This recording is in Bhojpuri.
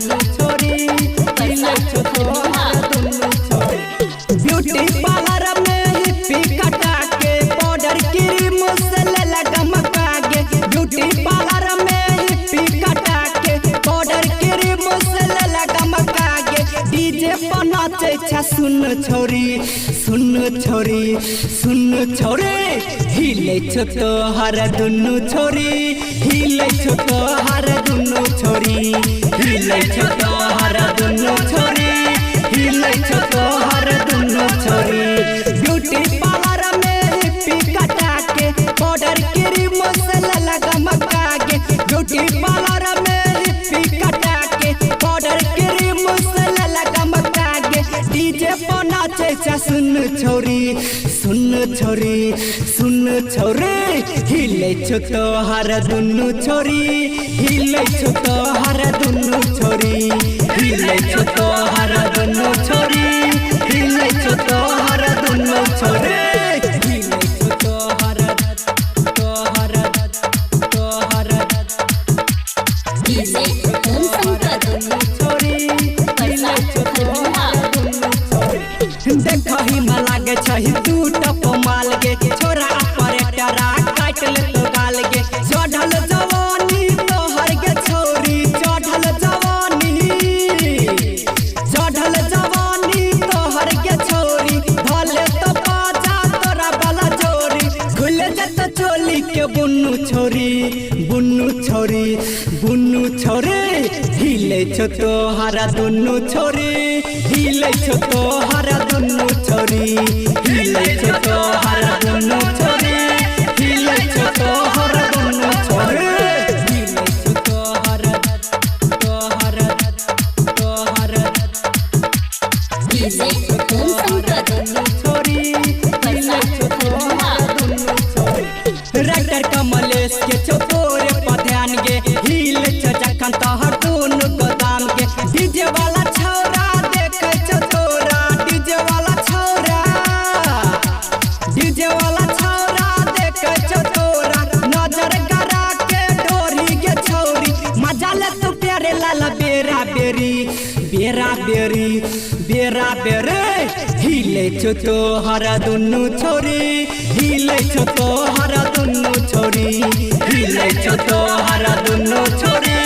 दुनु छोरी हिले छो तोहर दुनु छोरी। ब्यूटी पार्लर में हिप्पी कटा के पाउडर क्रीम से लगा मकागे। ब्यूटी पार्लर में हिप्पी कटा के पाउडर क्रीम से लगा मकागे। डीजे पर नाचे छा सुन छोरी हिले छो तोहर दुनु छोरी हिले छो तोहर दुनु छोरी हिले छो तोहर दुनु छोरी हिले छो तोहर दुनु छोरी। ब्यूटी पार्लर में हिप्पी कटा के पाउडर क्रीम से लगा मकागे। ब्यूटी पार्लर में हिप्पी कटा के पाउडर क्रीम से लगा मकागे। डीजे पर नाचे छा सुन छोरी हिले छो तोहर दुनु छोरी हिले छो तोहर दुनु छोरी हिले छो तोहर दुनु छोरी हिले छो तोहर दुनु छोरी हिले छो तोहर डीजे ओम शंकर दुनु छोरी हिले छो तोहर दुनु छोरी। देखहि में लागे छहि तू टप माल गे छोरा ऑपरेटरा काट ले तो गाल गे। चढ़ल जवानी तोहर गे छोरी चढ़ल जवानी तोहर गे छोरी भले तो बाजा तोरा वाला जोरी। खुल जत चोली के बुन्नु छोरी हिले छो तोहर दुनु छोरी हिले छो तोहर दुनु छोरी हिले छो तोहर दुनु छोरी हिले छो तोहर दुनु छोरी हिले छो तोहर डीजे ओम शंकर दुनु छोरी हिले छो तोहर दुनु छोरी। राइटर कमलेश के चोरे पर ध्यान गे हिले छो जखन तोहर दुनु गोदाम गे। डीजे वाला छौरा देखे छो तोरा डीजे वाला छौरा देखे छो तोरा नजर गरा के डोरी गे छौरी। मजा ले तू प्यारे लाला बेरा बेरी हिले छो तोहर दुनु छोरी हिले छो तोहर दुनु छोरी हिले छो तोहर दुनु छोरी।